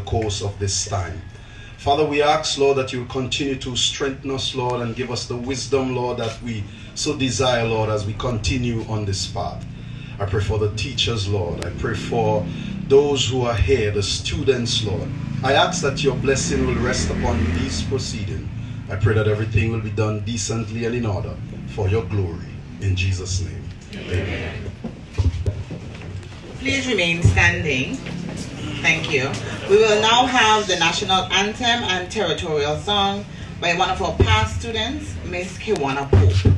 course of this time. Father, we ask, Lord, that you will continue to strengthen us, Lord, and give us the wisdom, Lord, that we so desire, Lord, as we continue on this path. I pray for the teachers, Lord. I pray for those who are here, the students, Lord. I ask that your blessing will rest upon these proceedings. I pray that everything will be done decently and in order for your glory. In Jesus' name, amen. Please remain standing. Thank you. We will now have the national anthem and territorial song by one of our past students, Miss Kiwana Pope.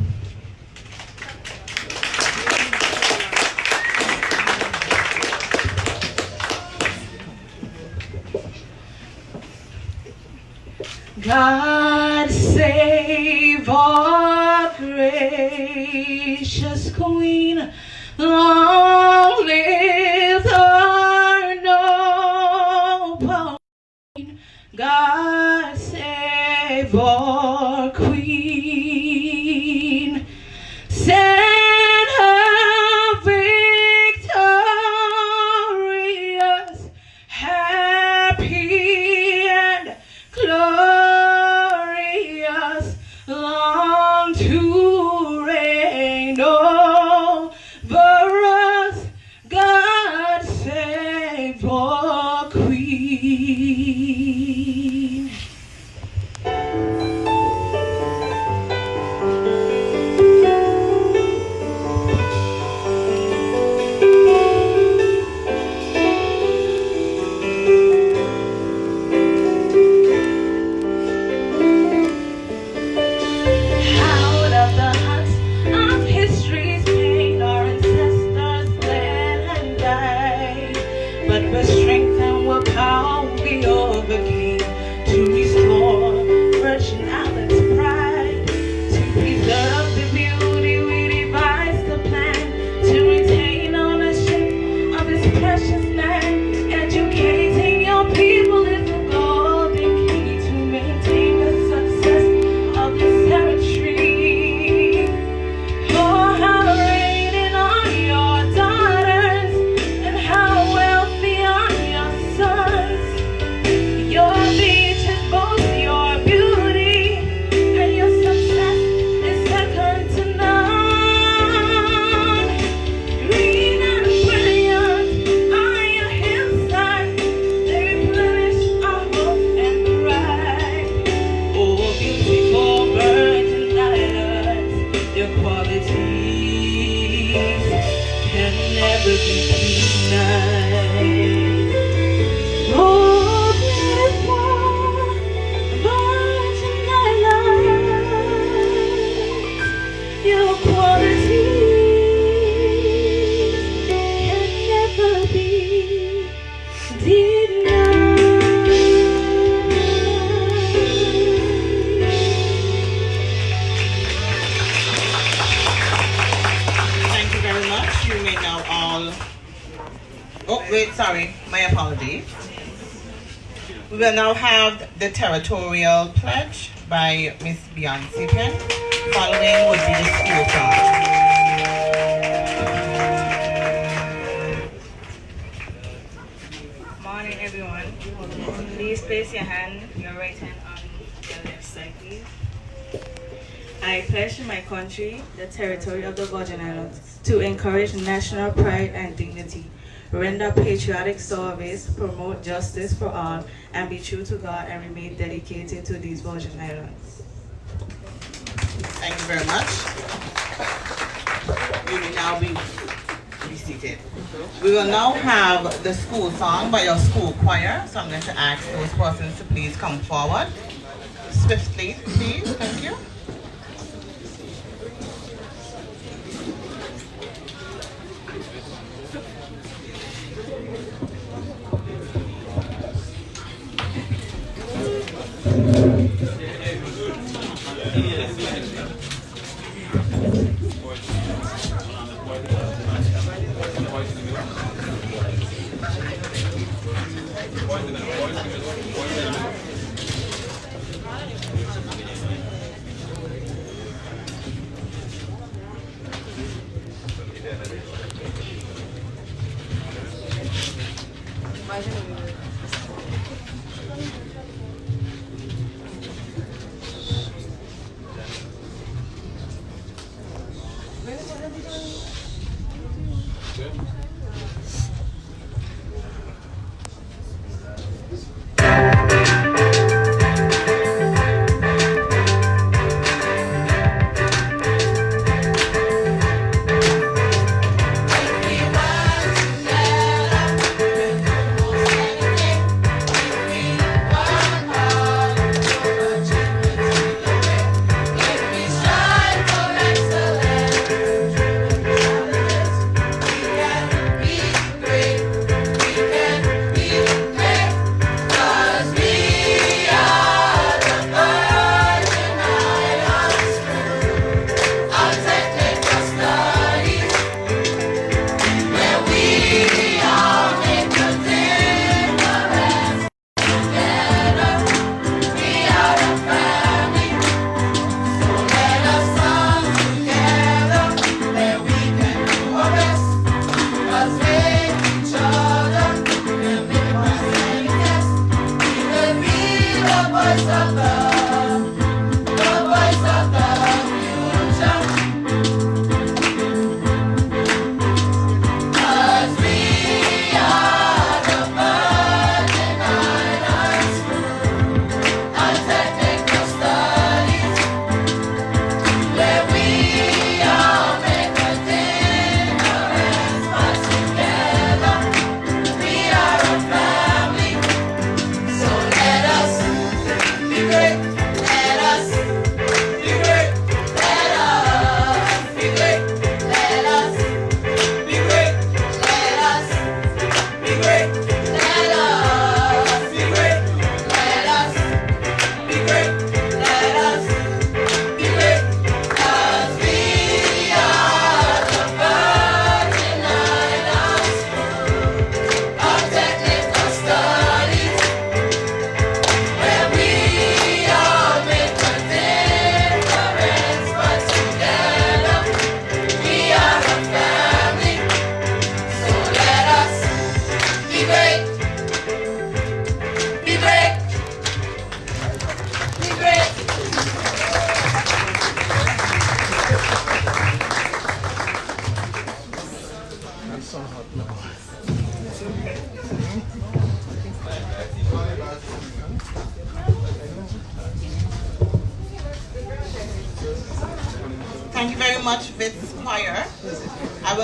God save our gracious Queen, long live our noble Queen. God save our Queen, send her victorious, happy and glorious, long to reign over us. God save our Queen. Out of the huts of history's pain, our ancestors bled and died, but with strength and with power we overcame to restore Virgin Island's pride, to preserve the beauty. We devised a plan to retain ownership of this precious land. Educating your people is the golden key to maintain the success of this territory. Oh, how radiant are your daughters, and how wealthy are your sons. Your beaches boast your beauty, and your success is second to none. Green and brilliant are your hillsides, they replenish our hope and pride. Oh, beautiful virgin islands, your qualities can never be denied. Oh, beautiful virgin islands, your qualities can never be Thank you very much. You may now all... Oh, wait, sorry. My apologies. We will now have the territorial pledge by Miss Beyonce Penn. Following would be the school song. Morning, everyone. Please place your right hand on your left side, please. I pledge to my country, the territory of the Virgin Islands, to encourage national pride and dignity, render patriotic service, promote justice for all, and be true to God and remain dedicated to these Virgin Islands. Thank you very much. You may now be seated. We will now have the school song by your school choir. So I'm going to ask those persons to please come forward. Swiftly, please. Thank you.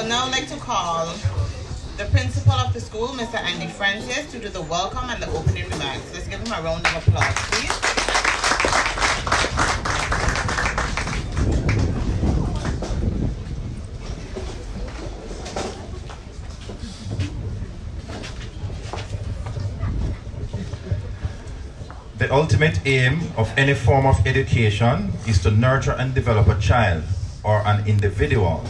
would now like to call the principal of the school, Mr. Andy Francis, to do the welcome and the opening remarks. Let's give him a round of applause, please. The ultimate aim of any form of education is to nurture and develop a child or an individual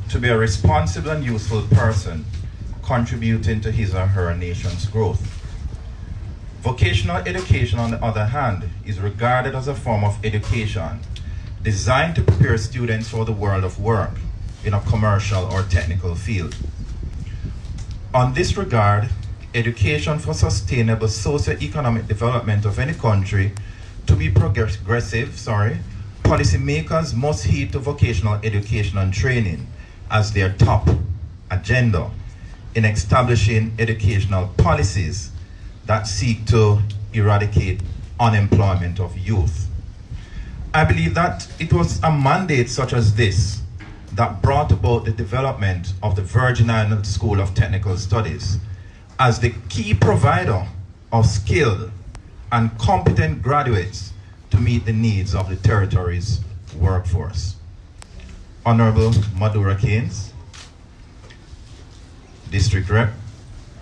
to be a responsible and useful person, contributing to his or her nation's growth. Vocational education, on the other hand, is regarded as a form of education designed to prepare students for the world of work in a commercial or technical field. On this regard, education for sustainable socio-economic development of any country to be progressive, policymakers must heed to vocational education and training as their top agenda in establishing educational policies that seek to eradicate unemployment of youth. I believe that it was a mandate such as this that brought about the development of the Virgin Islands School of Technical Studies as the key provider of skilled and competent graduates to meet the needs of the territory's workforce. Honorable Madura Keynes, District Rep,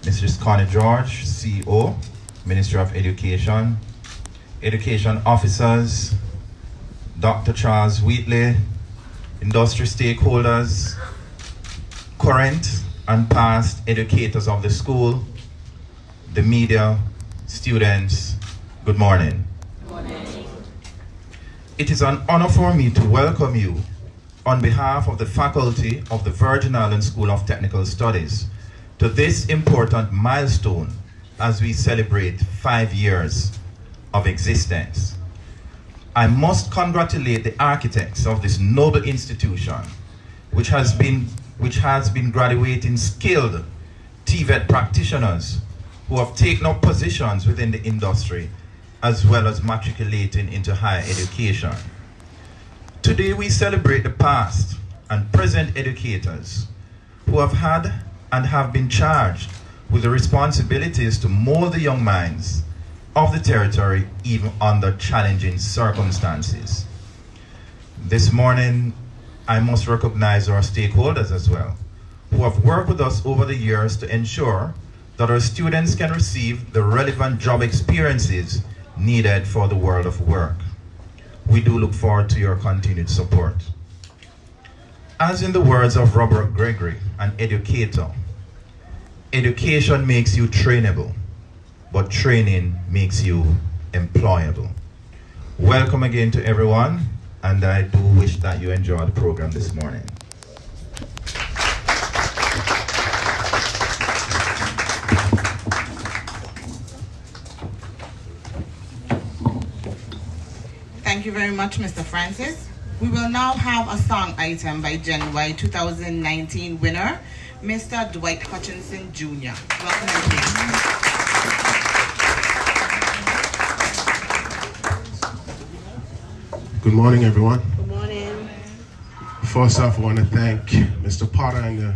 Mrs. Connie George, CEO, Ministry of Education, Education Officers, Dr. Charles Wheatley, industry stakeholders, current and past educators of the school, the media, students, good morning. Good morning. It is an honor for me to welcome you on behalf of the faculty of the Virgin Islands School of Technical Studies to this important milestone as we celebrate 5 years of existence. I must congratulate the architects of this noble institution, which has been graduating skilled TVET practitioners who have taken up positions within the industry as well as matriculating into higher education. Today we celebrate the past and present educators who have had and have been charged with the responsibilities to mold the young minds of the territory even under challenging circumstances. This morning, I must recognize our stakeholders as well, who have worked with us over the years to ensure that our students can receive the relevant job experiences needed for the world of work. We do look forward to your continued support. As in the words of Robert Gregory, an educator, education makes you trainable, but training makes you employable. Welcome again to everyone, and I do wish that you enjoy the program this morning. Thank you very much, Mr. Francis. We will now have a song item by Gen Y 2019 winner, Mr. Dwight Hutchinson Jr. Welcome, everyone. Good morning, everyone. Good morning. First off, I want to thank Mr. Potter and the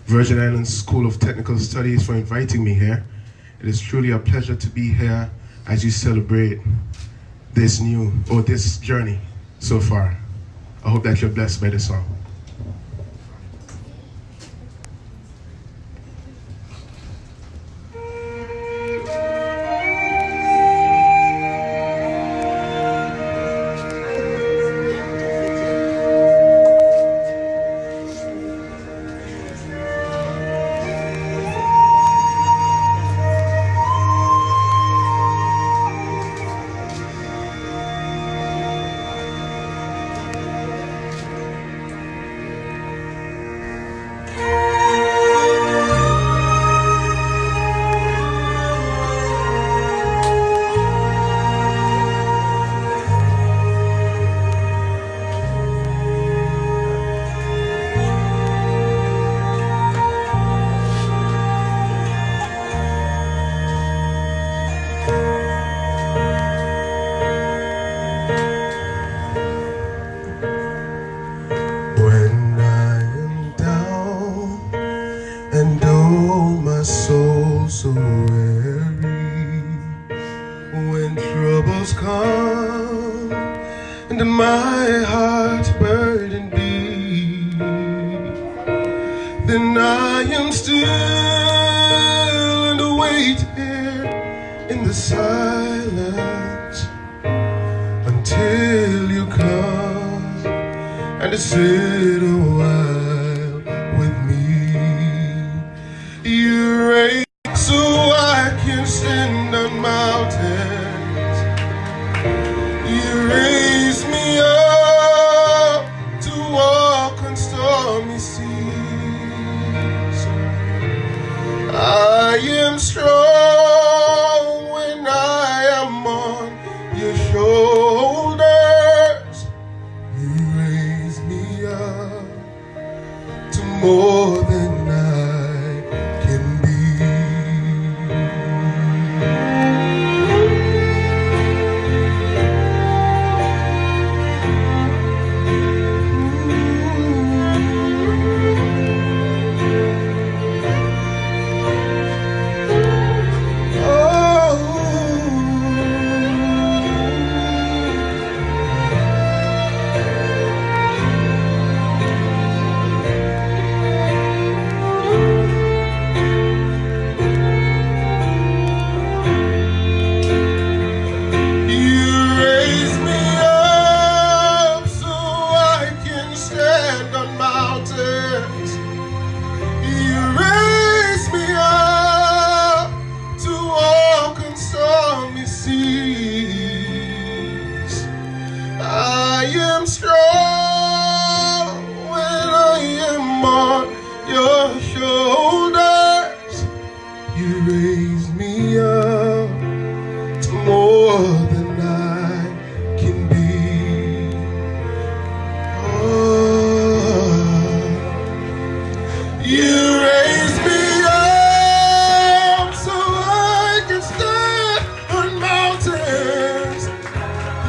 Virgin Islands School of Technical Studies for inviting me here. It is truly a pleasure to be here as you celebrate this journey so far. I hope that you're blessed by the song. troubles come and my heart burden be, then I am still and wait here in the silence until you come and sit a while with me. You raise so I can stand on mountains. You raise me up to walk on stormy seas. I am strong when I am on your shoulders. You raise me up to more than I can be. I am strong when I am on your shoulders. You raise me up to more than I can be. Oh, you raise me up so I can stand on mountains.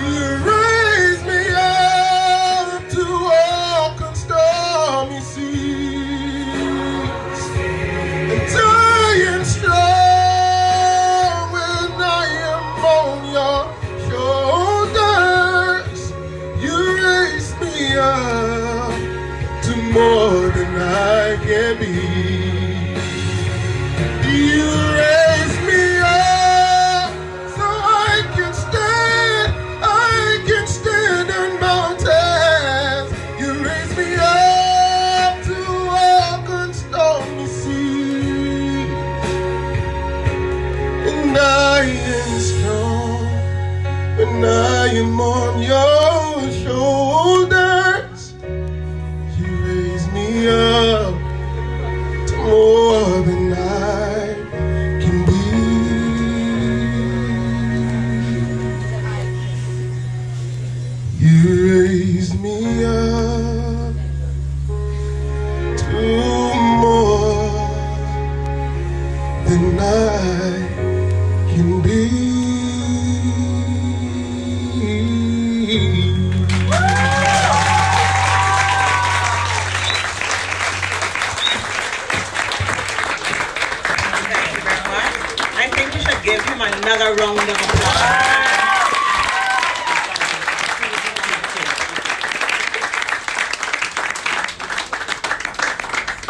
You raise me up to walk on stormy seas. And I am strong when I am on your shoulders. You raise me up to more than I can be. You raise me up so I can stand on mountains. You raise me up to walk on stormy seas. And I am strong when I am on your shoulders. You raise me up to more than I can be. You raise me up to more than I can be. Thank you very much. I think you should give him another round of applause.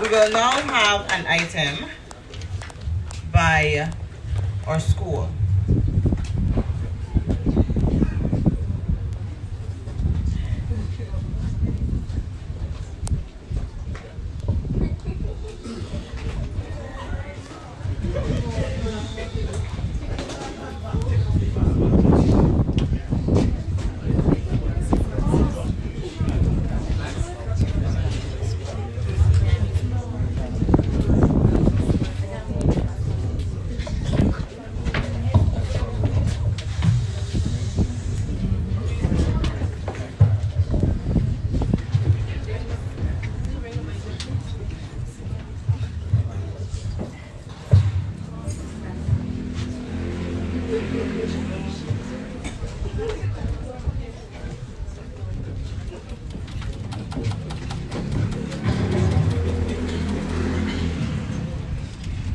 We will now have an item by our school.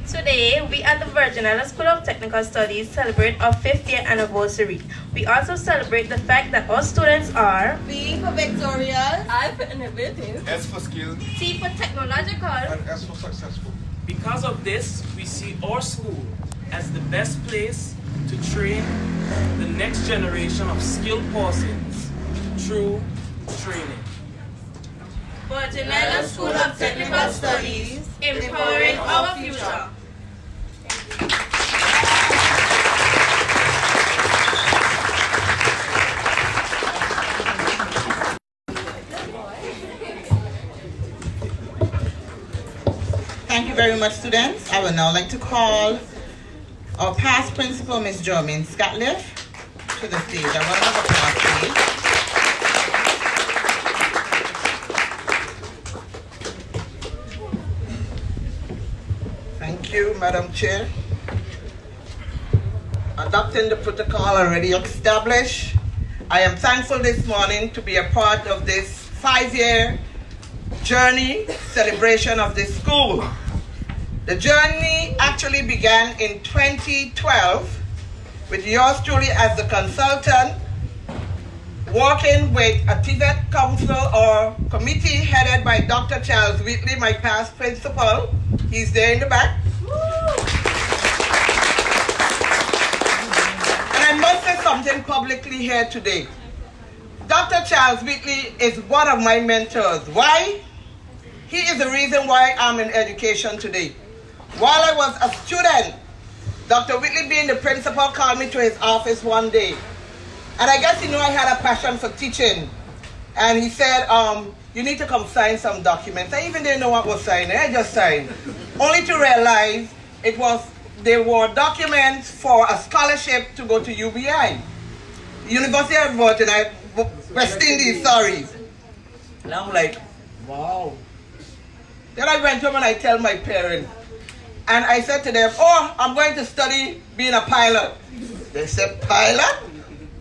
Today Today, we at the Virgin Islands School of Technical Studies celebrate our 5th year anniversary. We also celebrate the fact that our students are V for victorious, I for innovative, S for skill, T for technological, and S for successful. Because of this, we see our school as the best place to train the next generation of skilled persons through training. Virgin Islands School of Technical Studies, empowering our future. Thank you very much, students. I would now like to call our past principal, Ms. Jermaine Scatliff, to the stage. I want to have a class, please. Thank you, Madam Chair. Adopting the protocol already established, I am thankful this morning to be a part of this 5-year journey celebration of this school. The journey actually began in 2012 with yours truly as the consultant, working with a TVET council or committee headed by Dr. Charles Wheatley, my past principal. He's there in the back. And I must say something publicly here today. Dr. Charles Wheatley is one of my mentors. Why? He is the reason why I'm in education today. While I was a student, Dr. Wheatley, being the principal, called me to his office one day. And I guess he knew I had a passion for teaching. And he said, you need to come sign some documents. I even didn't know what was signing. I just signed. Only to realize they were documents for a scholarship to go to UBI. University of West Indies, sorry. And I'm like, wow. Then I went home and I tell my parents. And I said to them, oh, I'm going to study being a pilot. They said, pilot?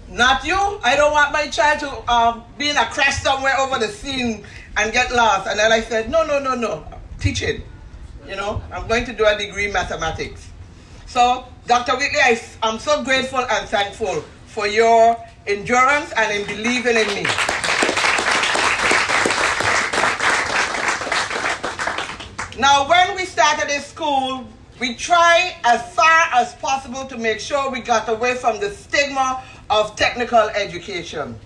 Not you. I don't want my child to be in a crash somewhere over the sea and get lost. And then I said, no. Teaching. You know, I'm going to do a degree in mathematics. So, Dr. Wheatley, I'm so grateful and thankful for your endurance and in believing in me. Now, when we started this school, we tried as far as possible to make sure we got away from the stigma of technical education.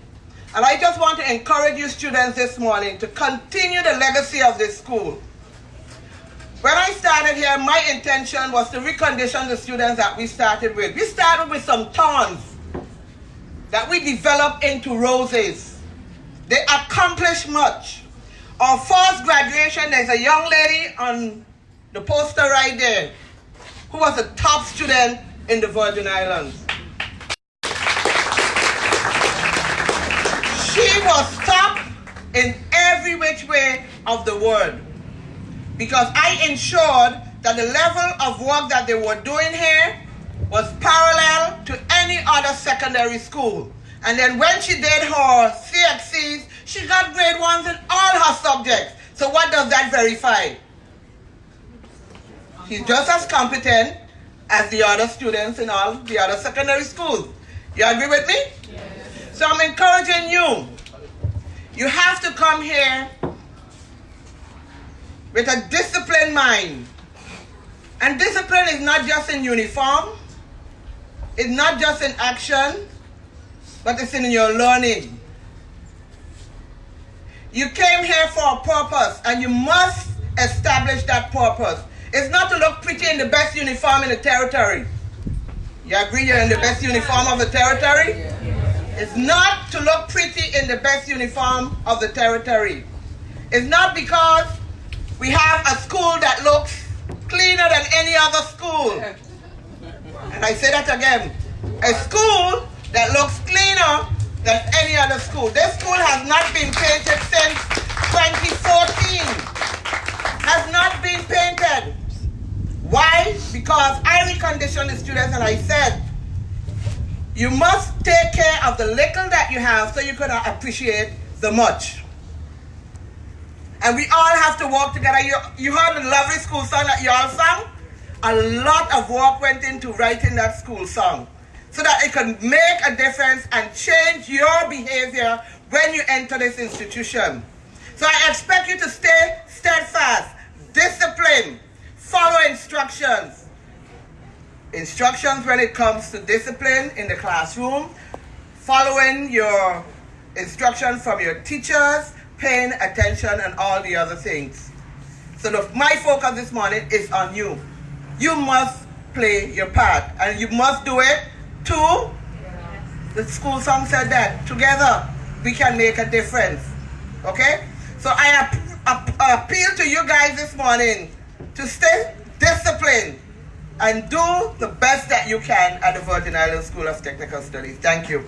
And I just want to encourage you students this morning to continue the legacy of this school. When I started here, my intention was to recondition the students that we started with. We started with some thorns that we developed into roses. They accomplished much. Our first graduation, there's a young lady on the poster right there who was a top student in the Virgin Islands. She was top in every which way of the word because I ensured that the level of work that they were doing here was parallel to any other secondary school. And then when she did her CXCs, she got grade 1s in all her subjects. So what does that verify? She's just as competent as the other students in all the other secondary schools. You agree with me? Yes. So I'm encouraging you. You have to come here with a disciplined mind. And discipline is not just in uniform. It's not just in action, but it's in your learning. You came here for a purpose, and you must establish that purpose. It's not to look pretty in the best uniform in the territory. You agree you're in the best uniform of the territory? It's not to look pretty in the best uniform of the territory. It's not because we have a school that looks cleaner than any other school. And I say that again. A school that looks cleaner than any other school. This school has not been painted since 2014. Has not been painted. Why? Because I reconditioned the students and I said, you must take care of the little that you have so you can appreciate the much. And we all have to work together. You heard the lovely school song that you all sang? a lot of work went into writing that school song so that it can make a difference and change your behavior when you enter this institution. So I expect you to stay steadfast, disciplined, follow instructions. Instructions when it comes to discipline in the classroom, following your instructions from your teachers, paying attention, and all the other things. So my focus this morning is on you. You must play your part, and you must do it too. The school song said that together we can make a difference. Okay? So I appeal to you guys this morning to stay disciplined and do the best that you can at the Virgin Islands School of Technical Studies. Thank you.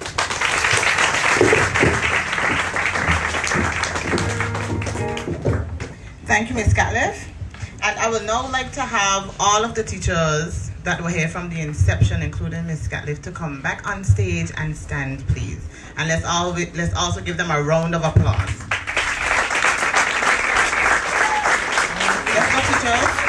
Thank you, Ms. Catliff. And I would now like to have all of the teachers that were here from the inception, including Ms. Catliff, to come back on stage and stand, please. And let's also give them a round of applause. Let's go, teachers.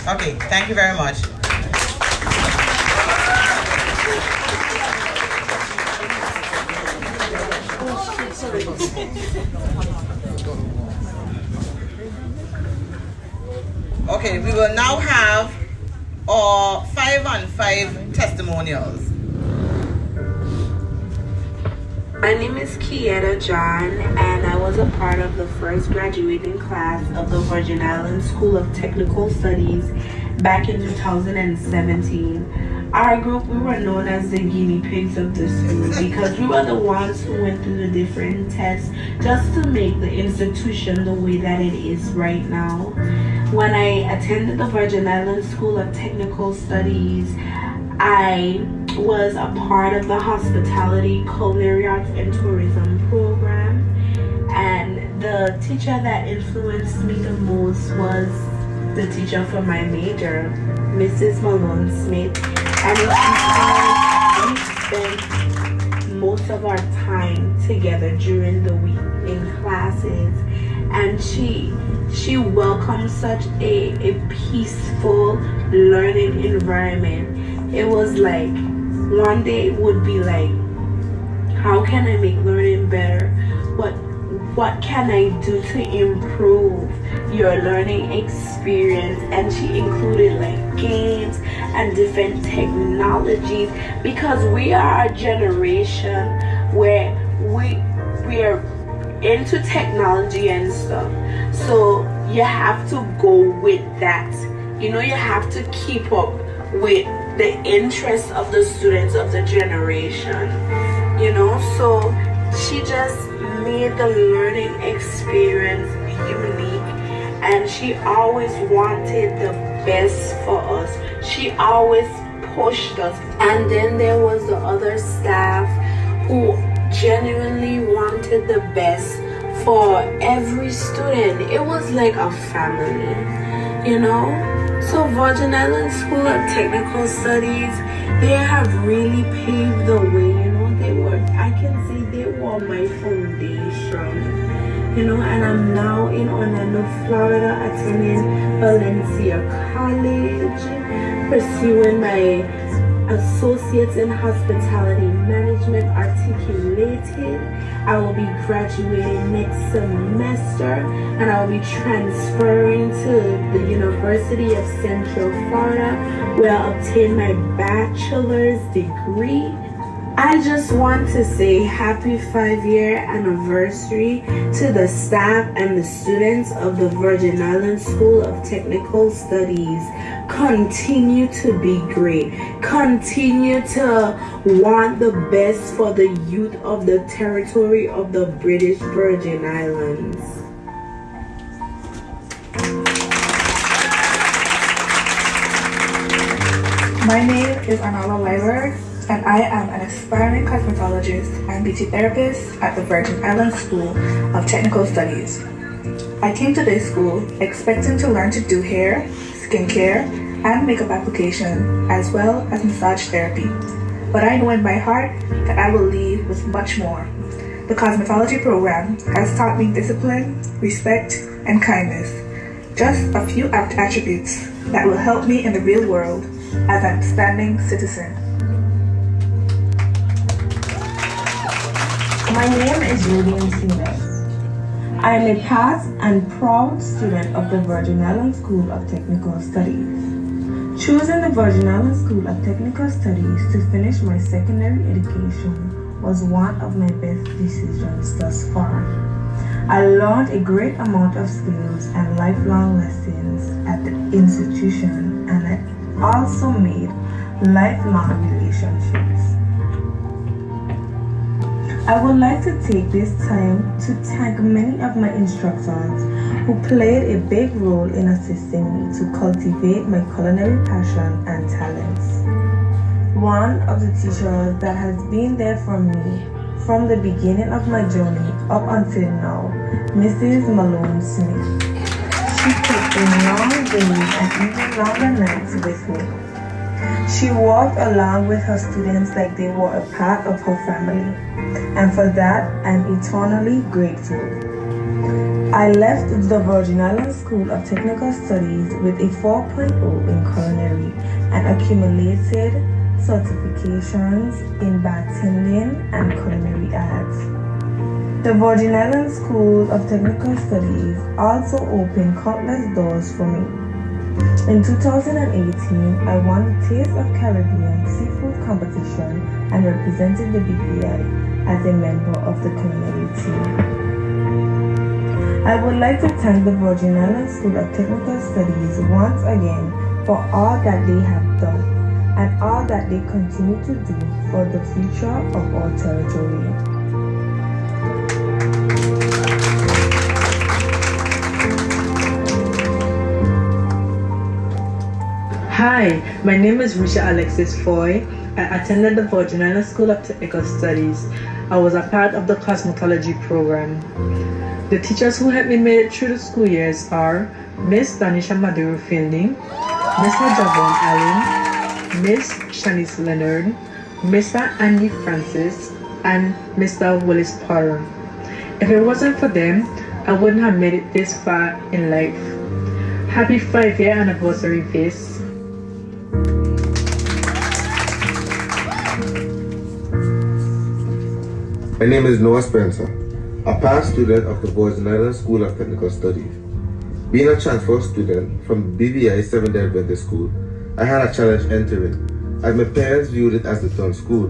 Okay, thank you very much. Okay, we will now have our 5-on-5 testimonials. My name is Kieta John, and I was a part of the first graduating class of the Virgin Islands School of Technical Studies back in 2017. Our group, we were known as the guinea pigs of the school because we were the ones who went through the different tests just to make the institution the way that it is right now. When I attended the Virgin Islands School of Technical Studies, I was a part of the Hospitality, Culinary Arts, and Tourism program. And the teacher that influenced me the most was the teacher for my major, Mrs. Malone Smith. And we spent most of our time together during the week in classes. And she welcomed such a peaceful learning environment. It was like, one day it would be like, how can I make learning better? What can I do to improve your learning experience? And she included like games and different technologies, because we are a generation where we are into technology and stuff. So you have to go with that. You know, you have to keep up with the interests of the students of the generation, you know. So she just made the learning experience unique, and she always wanted the best for us. She always pushed us. And then there was the other staff who genuinely wanted the best for every student. It was like a family, you know. So Virgin Islands School of Technical Studies, they have really paved the way, you know. I can say they were my foundation, you know. And I'm now in Orlando, Florida, attending Valencia College, pursuing my Associates in Hospitality Management Articulated. I will be graduating next semester, and I will be transferring to the University of Central Florida, where I'll obtain my bachelor's degree. I just want to say happy 5-year anniversary to the staff and the students of the Virgin Islands School of Technical Studies. Continue to be great. Continue to want the best for the youth of the territory of the British Virgin Islands. My name is Anala Leiber. and I am an aspiring cosmetologist and beauty therapist at the Virgin Islands School of Technical Studies. I came to this school expecting to learn to do hair, skincare, and makeup application, as well as massage therapy. But I know in my heart that I will leave with much more. The cosmetology program has taught me discipline, respect, and kindness. Just a few attributes that will help me in the real world as an upstanding citizen. My name is Radiant Sinas. I am a past and proud student of the Virgin Islands School of Technical Studies. Choosing the Virgin Islands School of Technical Studies to finish my secondary education was one of my best decisions thus far. I learned a great amount of skills and lifelong lessons at the institution, and I also made lifelong relationships. I would like to take this time to thank many of my instructors who played a big role in assisting me to cultivate my culinary passion and talents. One of the teachers that has been there for me from the beginning of my journey up until now, Mrs. Malone Smith. She took the long days and even longer nights with me. She walked along with her students like they were a part of her family, and for that I'm eternally grateful. I left the Virgin Islands School of Technical Studies with a 4.0 in culinary and accumulated certifications in bartending and culinary arts. The Virgin Islands School of Technical Studies also opened countless doors for me. In 2018, I won the Taste of Caribbean Seafood Competition and represented the BPI as a member of the culinary team. I would like to thank the Virgin Islands School of Technical Studies once again for all that they have done and all that they continue to do for the future of our territory. Hi, my name is Risha Alexis Foy. I attended the Virgin Islands School of Technical Studies. I was a part of the cosmetology program. The teachers who helped me make it through the school years are Miss Danisha Maduro Fielding, Mr. Javon Allen, Miss Shanice Leonard, Mr. Andy Francis, and Mr. Willis Potter. If it wasn't for them, I wouldn't have made it this far in life. Happy 5-year anniversary, Vists. My name is Noah Spencer, a past student of the Virgin Islands School of Technical Studies. Being a transfer student from BVI 7th Adventist School, I had a challenge entering, as my parents viewed it as the done school.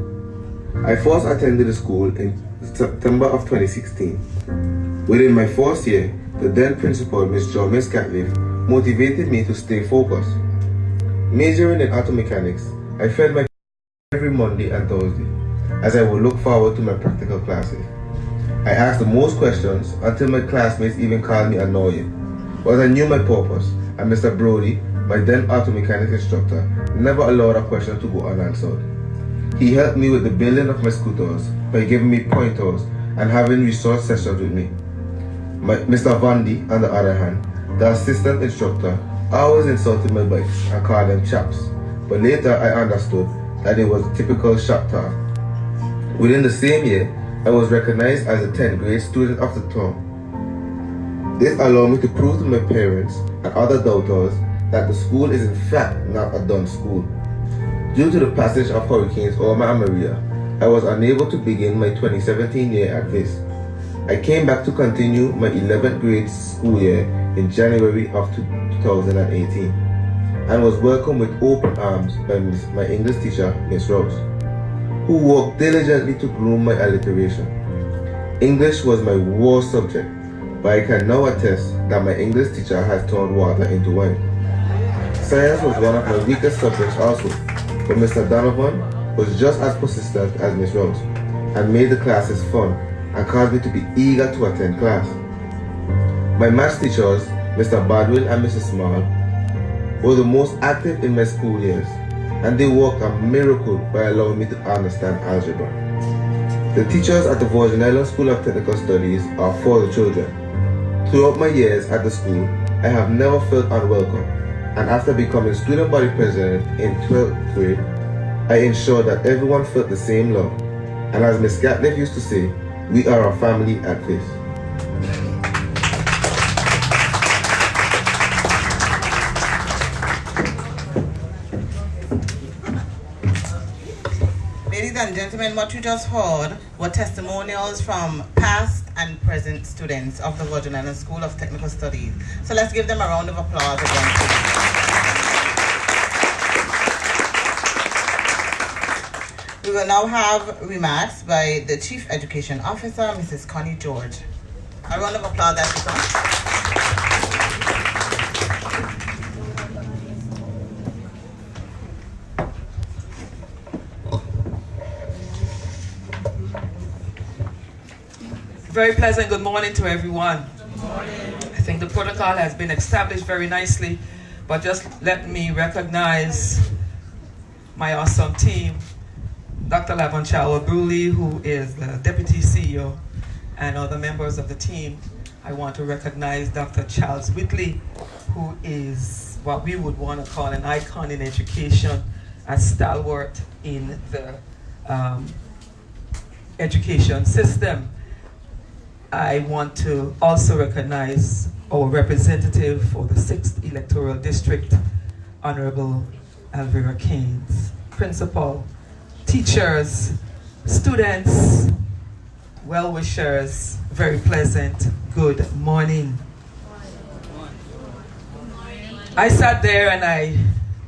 I first attended the school in September of 2016. Within my first year, the then principal, Ms. John Catleaf, motivated me to stay focused. Majoring in auto mechanics, I fed my every Monday and Thursday, as I would look forward to my practical classes. I asked the most questions until my classmates even called me annoying. But I knew my purpose, and Mr. Brody, my then auto mechanics instructor, never allowed a question to go unanswered. He helped me with the building of my scooters by giving me pointers and having resource sessions with me. Mr. Vandy, on the other hand, the assistant instructor, always insulted my bikes and called them chaps, but later I understood that it was a typical shop talk. Within the same year, I was recognized as a 10th grade student of the term. This allowed me to prove to my parents and other doubters that the school is in fact not a done school. Due to the passage of Hurricanes Irma and Maria, I was unable to begin my 2017 year at Vists. I came back to continue my 11th grade school year in January of 2018 and was welcomed with open arms by my English teacher, Miss Rose, who worked diligently to groom my alliteration. English was my worst subject, but I can now attest that my English teacher has turned water into wine. Science was one of my weakest subjects also, but Mr. Donovan was just as persistent as Miss Rose and made the classes fun and caused me to be eager to attend class. My maths teachers, Mr. Badwell and Mrs. Small, were the most active in my school years. and they worked a miracle by allowing me to understand algebra. The teachers at the Virgin Islands School of Technical Studies are for the children. Throughout my years at the school, I have never felt unwelcome, and after becoming student body president in 12th grade, I ensured that everyone felt the same love. And as Ms. Gatliff used to say, we are a family at Vists. Ladies and gentlemen, what you just heard were testimonials from past and present students of the Virgin Islands School of Technical Studies. So let's give them a round of applause again, please. We will now have remarks by the Chief Education Officer, Mrs. Connie George. A round of applause, everyone. Very pleasant good morning to everyone. Good morning. I think the protocol has been established very nicely, but just let me recognize my awesome team, Dr. Lavonchawa Bruley, who is the Deputy CEO, and other members of the team. I want to recognize Dr. Charles Whitley, who is what we would want to call an icon in education, a stalwart in the education system. I want to also recognize our representative for the 6th Electoral District, Honorable Alvira Keynes, principal, teachers, students, well-wishers, very pleasant good morning. I sat there and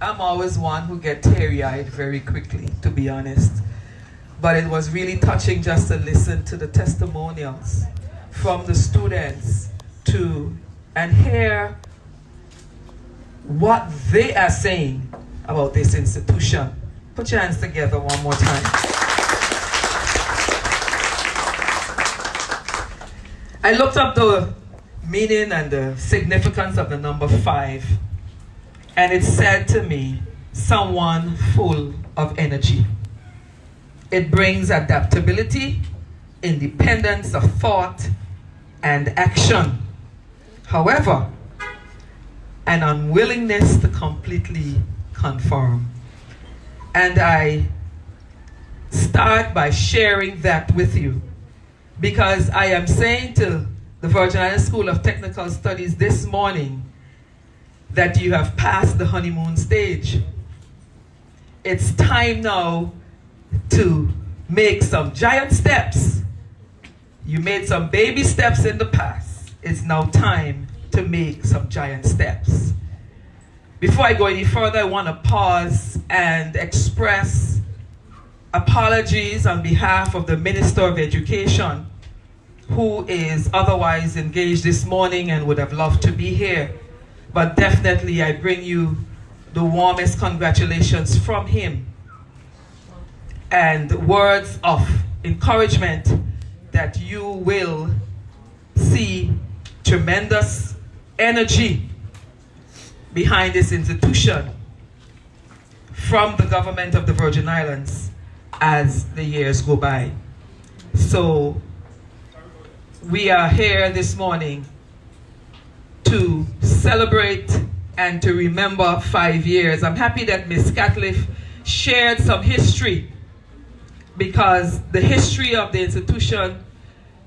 I'm always one who gets teary-eyed very quickly, to be honest. But it was really touching just to listen to the testimonials from the students and hear what they are saying about this institution. Put your hands together one more time. I looked up the meaning and the significance of the number 5, and it said to me, someone full of energy. It brings adaptability, independence of thought, and action. However, an unwillingness to completely conform. And I start by sharing that with you because I am saying to the Virgin Islands School of Technical Studies this morning that you have passed the honeymoon stage. It's time now to make some giant steps. You made some baby steps in the past. It's now time to make some giant steps. Before I go any further, I want to pause and express apologies on behalf of the Minister of Education, who is otherwise engaged this morning and would have loved to be here. But definitely I bring you the warmest congratulations from him and words of encouragement that you will see tremendous energy behind this institution from the government of the Virgin Islands as the years go by. So we are here this morning to celebrate and to remember 5 years. I'm happy that Ms. Gatliff shared some history because the history of the institution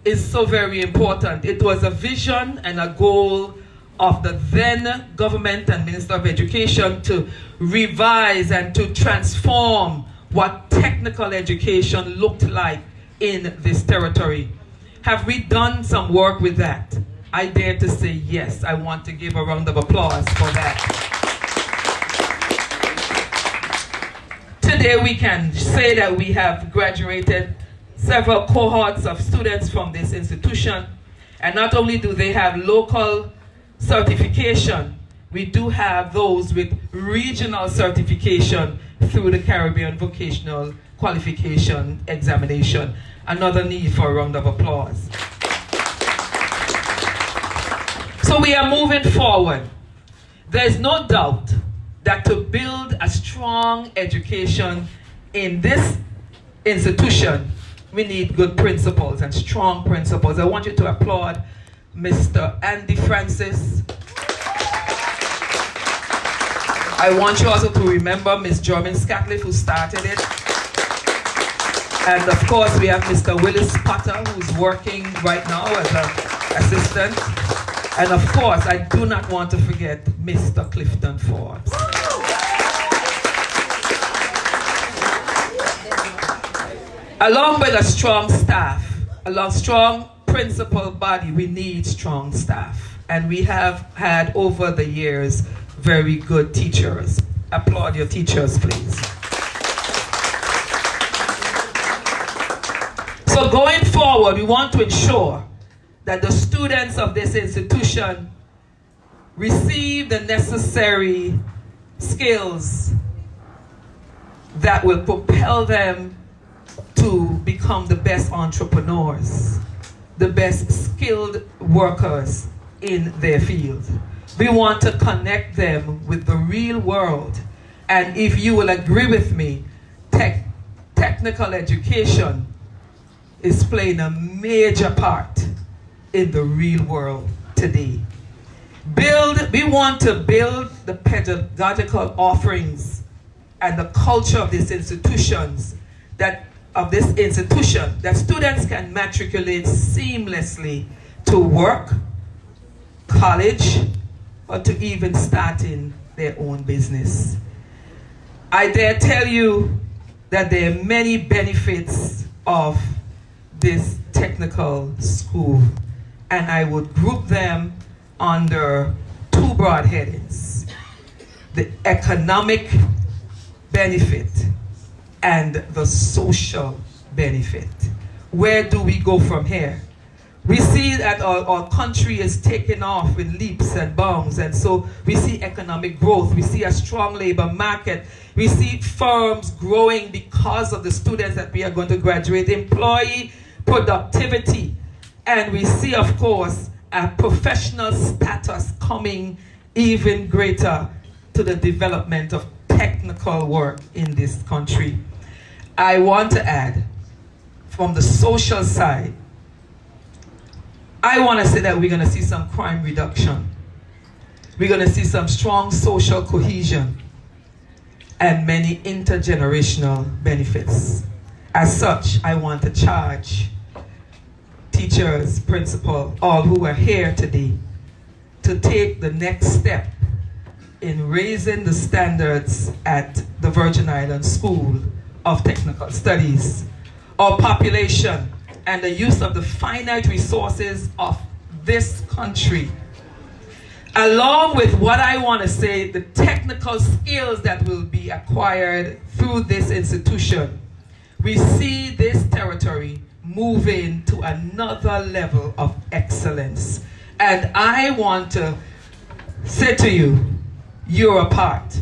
is so very important. It was a vision and a goal of the then government and Minister of Education to revise and to transform what technical education looked like in this territory. Have we done some work with that? I dare to say yes. I want to give a round of applause for that. Today we can say that we have graduated several cohorts of students from this institution, and not only do they have local certification, we do have those with regional certification through the Caribbean Vocational Qualification Examination. Another need for a round of applause. So we are moving forward. There's no doubt that to build a strong education in this institution, we need good principles and strong principles. I want you to applaud Mr. Andy Francis. I want you also to remember Ms. Jormin Scatliff, who started it. And of course, we have Mr. Willis Potter, who's working right now as an assistant. And of course, I do not want to forget Mr. Clifton Forbes. Along with a strong staff, a strong principal body, we need strong staff. And we have had over the years very good teachers. Applaud your teachers, please. So going forward, we want to ensure that the students of this institution receive the necessary skills that will propel them to become the best entrepreneurs, the best skilled workers in their field. We want to connect them with the real world. And if you will agree with me, technical education is playing a major part in the real world today. We want to build the pedagogical offerings and the culture of these institutions that students can matriculate seamlessly to work, college, or to even starting their own business. I dare tell you that there are many benefits of this technical school, and I would group them under two broad headings: the economic benefit and the social benefit. Where do we go from here? We see that our country is taking off with leaps and bounds, and so we see economic growth. We see a strong labor market. We see firms growing because of the students that we are going to graduate, employee productivity, and we see, of course, a professional status coming even greater to the development of technical work in this country. I want to add, from the social side, I want to say that we're going to see some crime reduction. We're going to see some strong social cohesion and many intergenerational benefits. As such, I want to charge teachers, principal, all who are here today to take the next step in raising the standards at the Virgin Islands School of Technical Studies. Our population and the use of the finite resources of this country, along with what I want to say, the technical skills that will be acquired through this institution, we see this territory moving to another level of excellence. And I want to say to you, you're a part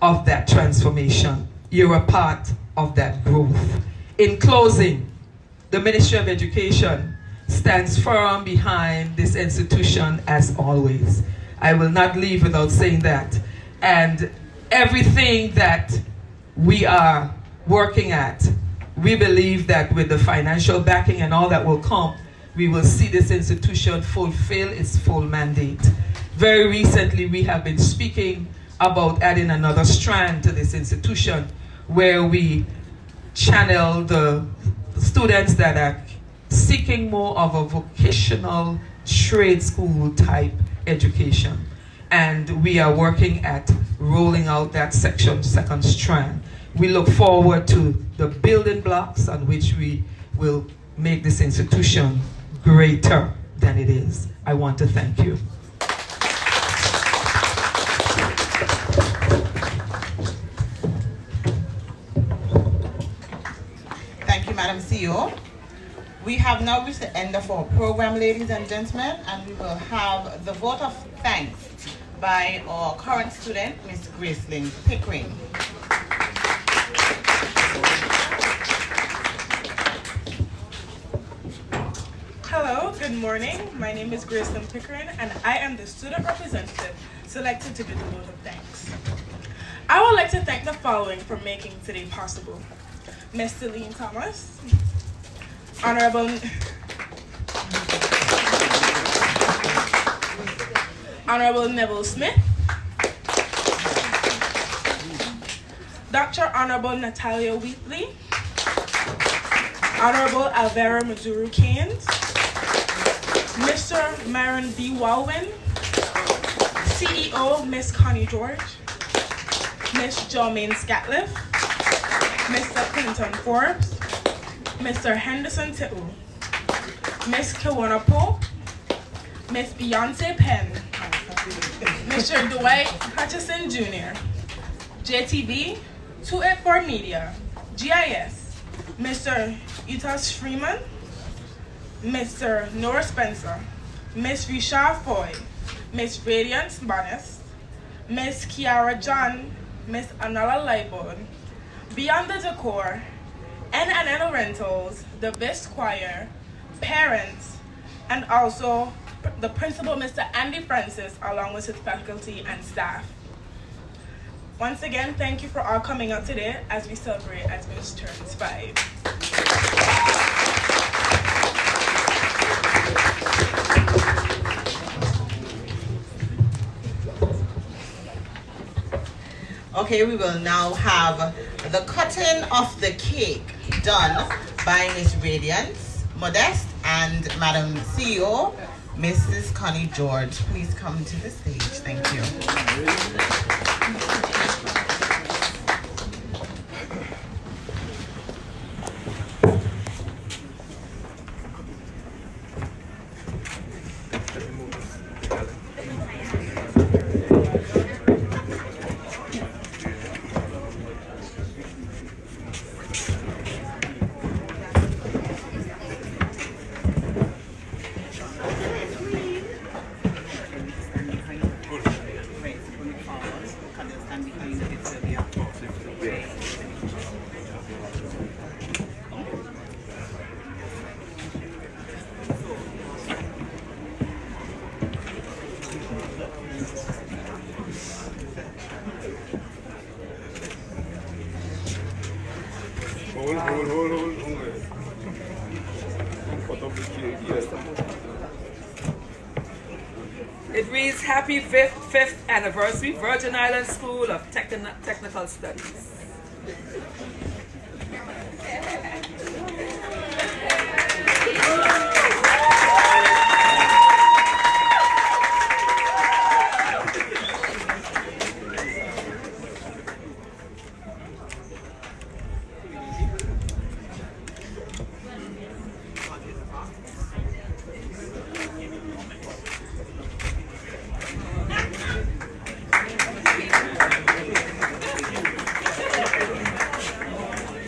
of that transformation. You're a part of that growth. In closing, the Ministry of Education stands firm behind this institution as always. I will not leave without saying that. And everything that we are working at, we believe that with the financial backing and all that will come, we will see this institution fulfill its full mandate. Very recently, we have been speaking about adding another strand to this institution where we channel the students that are seeking more of a vocational trade school type education. And we are working at rolling out that second strand. We look forward to the building blocks on which we will make this institution greater than it is. I want to thank you. Thank you, Madam CEO. We have now reached the end of our program, ladies and gentlemen, and we will have the vote of thanks by our current student, Ms. Gracelyn Pickering. Hello, good morning. My name is Gracelyn Pickering, and I am the student representative selected to give the vote of thanks. I would like to thank the following for making today possible. Ms. Celine Thomas, Honorable Neville Smith, Dr. Honorable Natalia Wheatley, Honorable Alvera Mazuru Keynes, Mr. Myron D. Walwyn, CEO Ms. Connie George, Ms. Jermaine Scatliff, Mr. Clinton Forbes, Mr. Henderson Titu, Ms. Kiwana Pope, Ms. Beyonce Penn, Mr. Dwight Hutchison Jr., JTV, 284 Media, GIS, Mr. Utas Freeman, Mr. Nora Spencer, Ms. Risha Foy, Ms. Radiance Bonnis, Ms. Kiara John, Ms. Anala Leibold, Beyond the Decor, NNN Rentals, the Vists Choir, parents, and also the principal, Mr. Andy Francis, along with his faculty and staff. Once again, thank you for all coming out today as we celebrate as Vists turns 5. Okay, we will now have the cutting of the cake done by Miss Radiance Modeste and Madam CEO, Mrs. Connie George. Please come to the stage. Thank you. It reads, Happy 5th Anniversary, Virgin Islands School of Technical Studies.